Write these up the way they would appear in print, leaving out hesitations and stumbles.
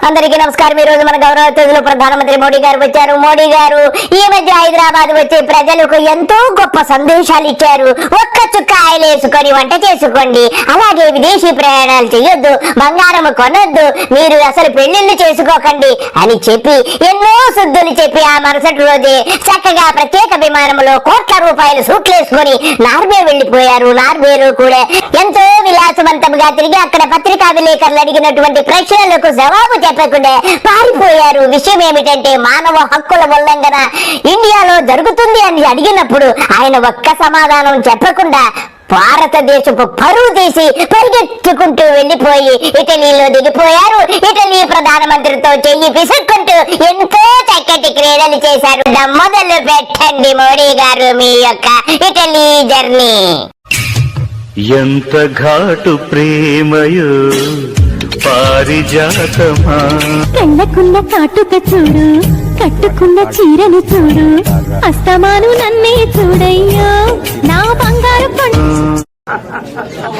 అందరికీ నమస్కారం। ఈ రోజు మన గౌరవ అతిథులు ప్రధానమంత్రి మోడీ గారు వచ్చారు। మోడీ గారు ఈ మధ్య హైదరాబాద్ వచ్చి ప్రజలకు ఎంతో గొప్ప సందేశాలు ఇచ్చారు। ఒక్క చుక్క ఆయిల్ వేసుకొని వంట చేసుకోండి, అలాగే విదేశీ ప్రయాణాలు చేయొద్దు, బంగారం కొనొద్దు, మీరు అసలు పెళ్లిళ్ళు చేసుకోకండి అని చెప్పి ఎన్నో శుద్ధులు చెప్పి ఆ మరుసటి రోజే చక్కగా ప్రత్యేక విమానంలో కోట్ల రూపాయలు సూట్లేసుకొని నార్వే వెళ్లిపోయారు। నార్వేలో కూడా ఎంతో విలాసవంతంగా తిరిగి అక్కడ పత్రికా విలేకరులు అడిగినటువంటి ప్రశ్నలకు జవాబు చెప్పకుండా పారిపోయారు। విషయం ఏమిటంటే మానవ హక్కుల ఉల్లంఘన ఇండియాలో జరుగుతుంది అని అడిగినప్పుడు ఆయన ఒక్క సమాధానం చెప్పకుండా భారతదేశపు పరువు తీసి పరిగెత్తుకుంటూ వెళ్లిపోయి ఇటలీలో దిగిపోయారు। ఇటలీ ప్రధానమంత్రితో చెయ్యి పిసుక్కుంటూ ఎంతో చక్కటి క్రీడలు చేశారు। మొదలు పెట్టండి మోడీ గారు మీ యొక్క ఇటలీ జర్నీ। ఎంత ఘాటు ప్రేమయో పారిజాతమా, కళ్ళకున్న కాటుక చూడు, కట్టుకున్న చీరను చూడు, అస్తమాను నన్నే చూడయ్యో నా బంగారు పండు।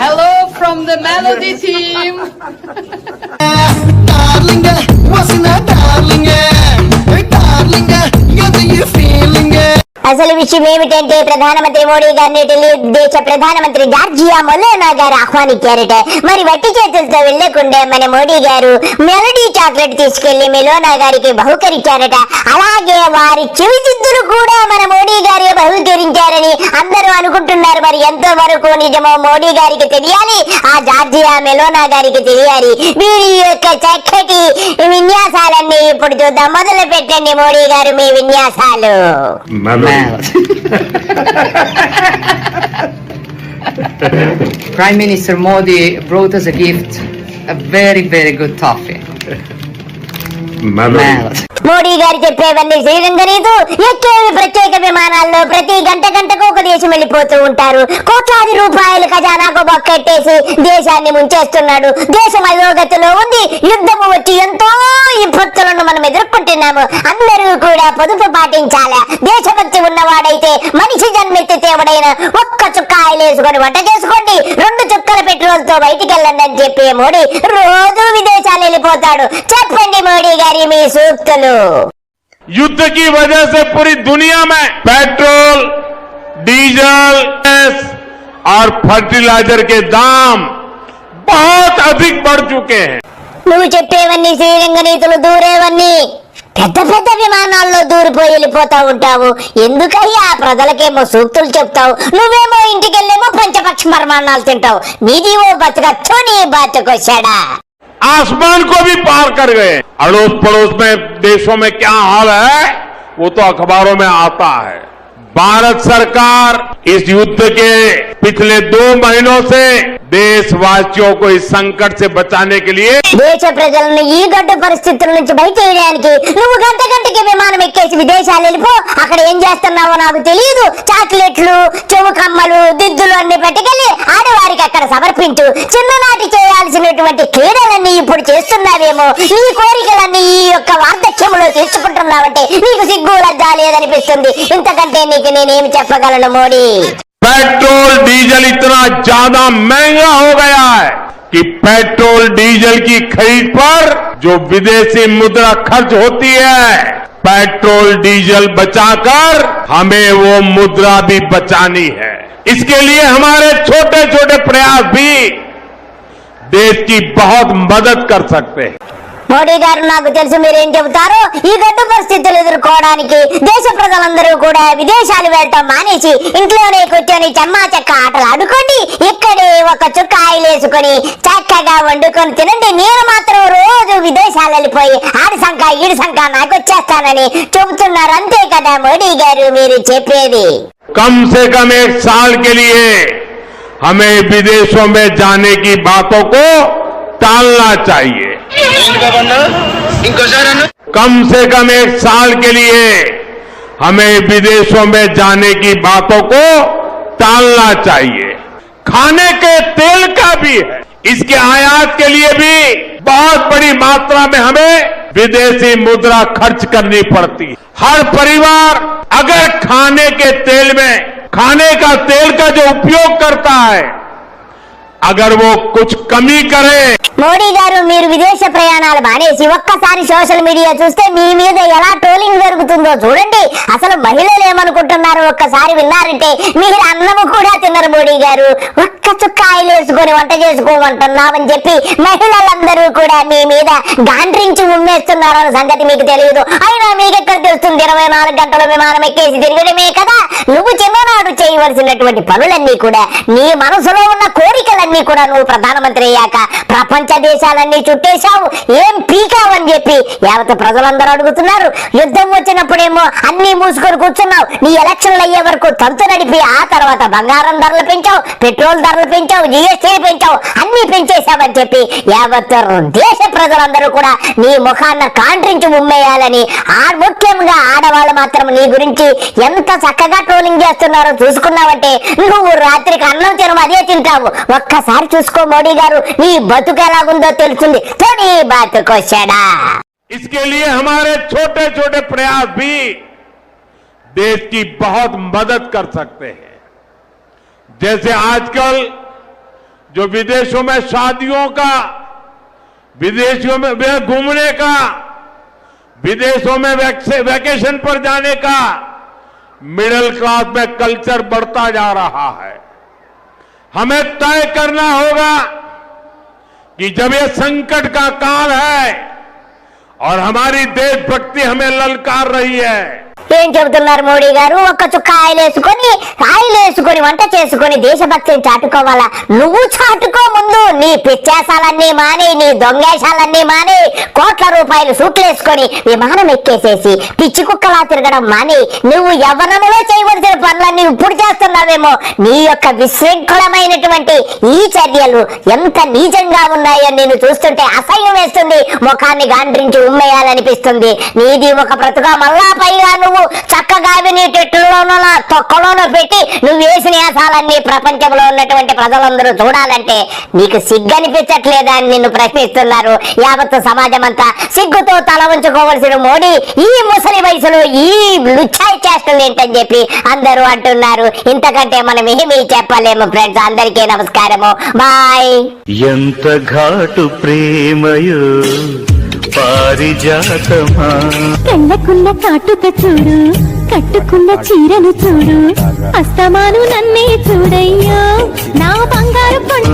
Hello from the Melody team. Darling, wasn't a darling, hey darling, you do you feeling? అసలు విషయం ఏమిటంటే ప్రధానమంత్రి మోడీ గారిని ఇటలీ దేశ ప్రధానమంత్రి జార్జియా మెలోనా గారు ఆహ్వానించారట। మరి వట్టి చేతులతో వెళ్లకుండా మన మోడీ గారు మెలడీ చాక్లెట్ తీసుకెళ్లి మెలోనా గారికి బహుకరించారట। అలాగే వారి చెవిదిద్దులు కూడా మన మోడీ గారి బహుకరించారని అందరూ అనుకుంటున్నారు। మరి ఎంతో వరకు నిజమో మోడీ గారికి తెలియాలి, ఆ జార్జియా మెలోనా గారికి తెలియాలి। వీరి యొక్క చక్కటి విన్యాసాలన్నీ ఇప్పుడు చూద్దాం। మొదలు పెట్టండి మోడీ గారు మీ విన్యాసాలు। Prime Minister Modi brought us a gift, a very good toffee. Modi గారు చెప్పేవన్నీ శ్రీరంగనీతు ఎక్కేవి ప్రత్యేక విమానాల్లో ప్రతి గంటకు ఒక దేశం వెళ్ళిపోతూ ఉంటారు। కోట్లాది రూపాయలు ఖజానాకు బొక్కెట్టేసి దేశాన్ని ముంచేస్తున్నాడు। దేశం అధోగతిలో ఉంది, యుద్ధము వచ్చి ఎంతో విపత్తులను మనం ఎదుర్కొంటున్నాము। అందరూ కూడా పొదుపు పాటించాలా। దేశభక్తి ఉన్నవాడైతే మనిషి జన్మెత్తితే ఎవడైనా ఒక్క చుక్క ఆయిల్ వేసుకొని వంట చేసుకోండి, 2 చుక్కల పెట్రోల్ తో బయటికి వెళ్ళండి అని చెప్పి మోడీ రోజు విదేశాలు వెళ్ళిపోతాడు। చెప్పండి మోడీ గారి మీ సూక్తులు। युद्ध की वजह से पूरी दुनिया में पेट्रोल, डीजल, गैस और फर्टिलाइजर के दाम बहुत अधिक बढ़ चुके हैं। నువ్వు చెప్పేవన్నీ శ్రీరంగనీతులు దూరేవన్నీ పెద్ద పెద్ద విమానాల్లో దూరిపోయి వెళ్ళిపోతా ఉంటావు। ఎందుకయ్యా ప్రజలకేమో సూక్తులు చెప్తావు, నువ్వేమో ఇంటికెళ్ళేమో పంచపక్ష మర్మాణాలు తింటావు। నీది ఓ బతకచ్చో నీ బతకొచ్చాడా। आसमान को भी पार कर गए। अड़ोस पड़ोस में देशों में क्या हाल है वो तो अखबारों में आता है। भारत सरकार इस युद्ध के पिछले 2 महीनों से देशवासियों को इस संकट से बचाने के लिए దేశ ప్రజలను ఈ గడ్డ పరిస్థితుల నుంచి బయటేయడానికి నువ్వు గంటకి విమానం ఎక్కేసి విదేశాలు వెళ్ళిపో। అక్కడ ఏం చేస్తున్నావో నాకు తెలియదు, చాక్లెట్లు, చెవు కమ్మలు, దిద్దులు అన్ని పట్టుకెళ్ళి ఆడవారికి అక్కడ సమర్పించు। చిన్ననాటి చేయాల్సినటువంటి క్రీడలన్నీ ఇప్పుడు చేస్తున్నావేమో, ఈ కోరికలన్నీ ఈ యొక్క వార్ధక్యంలో తీసుకుంటున్నావంటే నీకు సిగ్గు లజ్జా లేదనిపిస్తుంది। ఇంతకంటే నీకు నేనేమి చెప్పగలను మోడీ। पेट्रोल डीजल इतना ज्यादा महंगा हो गया है कि पेट्रोल डीजल की खरीद पर जो विदेशी मुद्रा खर्च होती है, पेट्रोल डीजल बचाकर हमें वो मुद्रा भी बचानी है। इसके लिए हमारे छोटे छोटे प्रयास भी देश की बहुत मदद कर सकते हैं। మోడీ గారు నాకు తెలుసు మీరేం చెబుతారో, ఈ గడ్డు పరిస్థితులు ఎదుర్కోవడానికి దేశ ప్రజలందరూ కూడా విదేశాలు వెళ్ళటం మానేసి ఇంట్లోనే కూర్చొని చెమ్మా చెక్క ఆటలు ఆడుకోండి, ఇక్కడే ఒక చుక్క ఆయిల్ వేసుకొని చక్కగా వండుకొని తినండి। నేను మాత్రం రోజు విదేశాలు వెళ్ళిపోయి ఆడి సంఖ ఈడి సంఖ నాకు వచ్చేస్తానని చెబుతున్నారు, అంతే కదా మోడీ గారు మీరు చెప్పేది। कम से कम 1 साल के लिए हमें विदेशों में जाने की बातों को टालना चाहिए। कम से कम 1 साल के लिए हमें विदेशों में जाने की बातों को टालना चाहिए। खाने के तेल का भी है, इसके आयात के लिए भी बहुत बड़ी मात्रा में हमें विदेशी मुद्रा खर्च करनी पड़ती है। हर परिवार अगर खाने के तेल में खाने का तेल का जो उपयोग करता है, अगर वो कुछ कमी करे మోడీ గారు మీరు విదేశ ప్రయాణాలు మానేసి ఒక్కసారి సోషల్ మీడియా చూస్తే మీ మీద ఎలా ట్రోలింగ్ జరుగుతుందో చూడండి. అసలు మహిళలు ఏమనుకుంటున్నారు ఒక్కసారి విన్నారంటే మీరు అన్నము కూడా తిన్నరు మోడీ గారు. ఒక్క చుక్క ఆయిల్ వేసుకొని వంట చేసుకోమంటున్నామని చెప్పి మహిళలందరూ కూడా మీ మీద గాండ్రించి ఉమ్మేస్తున్నారు అన్న సంగతి మీకు తెలియదు. అయినా మీకెక్కడ తెలుస్తుంది? 24 గంటల విమానం ఎక్కేసి తిరగడమే కదా. నువ్వు చిన్ననాడు చేయవలసినటువంటి పనులన్నీ కూడా, నీ మనసులో ఉన్న కోరికలన్నీ కూడా నువ్వు ప్రధానమంత్రి అయ్యాక ప్రపంచ దేశాలన్నీ చుట్టేశావు. ఏం పీకావని చెప్పి యావత్ ప్రజలందరూ అడుగుతున్నారు. యుద్ధం వచ్చినప్పుడేమో అన్ని మూసుకొని కూర్చున్నావు. నీ ఎలక్షన్లు అయ్యే వరకు తంతు నడిపి ఆ తర్వాత బంగారం ధరలు పెంచావు, పెట్రోల్ ధరలు పెంచావు, జిఎస్టీ పెంచావు, అన్ని పెంచేశావని చెప్పి యావత్ దేశ ప్రజలందరూ కూడా నీ ముఖాన్న కాంట్రించి ఉమ్మేయాలని, ముఖ్యంగా ఆడవాళ్ళు మాత్రం నీ గురించి ఎంత చక్కగా ట్రోలింగ్ చేస్తున్నారో చూసుకున్నావంటే నువ్వు రాత్రికి అన్నం తినము అదే తింటావు. ఒక్కసారి చూసుకో మోడీ గారు, నీ బతుకు ఎలాగుందో తెలుస్తుంది. తోని బతుకొచ్చాడా. इसके लिए हमारे छोटे छोटे प्रयास भी देश की बहुत मदद कर सकते हैं। जैसे आजकल जो विदेशों में शादियों का, विदेशों में घूमने का, विदेशों में वैकेशन पर जाने का मिडिल क्लास में कल्चर बढ़ता जा रहा है। हमें तय करना होगा कि जब ये संकट का काल है और हमारी देशभक्ति हमें ललकार रही है। ఏం చెబుతున్నారు మోడీ గారు? ఒక్క చుక్క ఆయిల్ వేసుకొని వంట చేసుకొని దేశభక్తిని చాటుకోవాలా? నువ్వు చాటుకో ముందు. నీ పిచ్చేసాలన్నీ మానే, నీ దొంగేశాలన్నీ మానే, కోట్ల రూపాయలు సూట్లేసుకొని విమానం ఎక్కేసేసి పిచ్చి కుక్కలా తిరగడం మానే, నువ్వు యవ్వనంలో చేయవలసిన పనులన్నీ ఇప్పుడు చేస్తున్నావేమో. నీ యొక్క విశృంఖలమైనటువంటి ఈ చర్యలు ఎంత నీచంగా ఉన్నాయో నేను చూస్తుంటే అసహ్యం వేస్తుంది. ముఖాన్ని గాండ్రించి ఉమ్మేయాలనిపిస్తుంది. నీది ఒక బ్రతుగా, మళ్ళా పైగా నువ్వు చక్కగా నీ టెట్లోనో తొక్కలోనో పెట్టి నువ్వు వేసిన యాసాలన్నీ ప్రపంచంలో ఉన్నటువంటి ప్రజలందరూ చూడాలంటే నీకు సిగ్గనిపించట్లేదా అని నిన్ను ప్రశ్నిస్తున్నారు యావత్ సమాజం అంతా. సిగ్గుతో తల ఉంచుకోవలసిన మోడీ ఈ ముసలి వయసులో ఈ లుచ్చాయి చేష్టలు ఏంటని చెప్పి అందరూ అంటున్నారు. ఇంతకంటే మనం ఏమీ చెప్పలేము ఫ్రెండ్స్. అందరికీ నమస్కారము, బాయ్. ఎంత ఘాటు ప్రేమయో పారిజాతమా, కళ్ళకున్న కాటుక చూడు, కట్టుకున్న చీరను చూడు, అస్తమాను నన్నే చూడయ్యో నా బంగారు కొండ.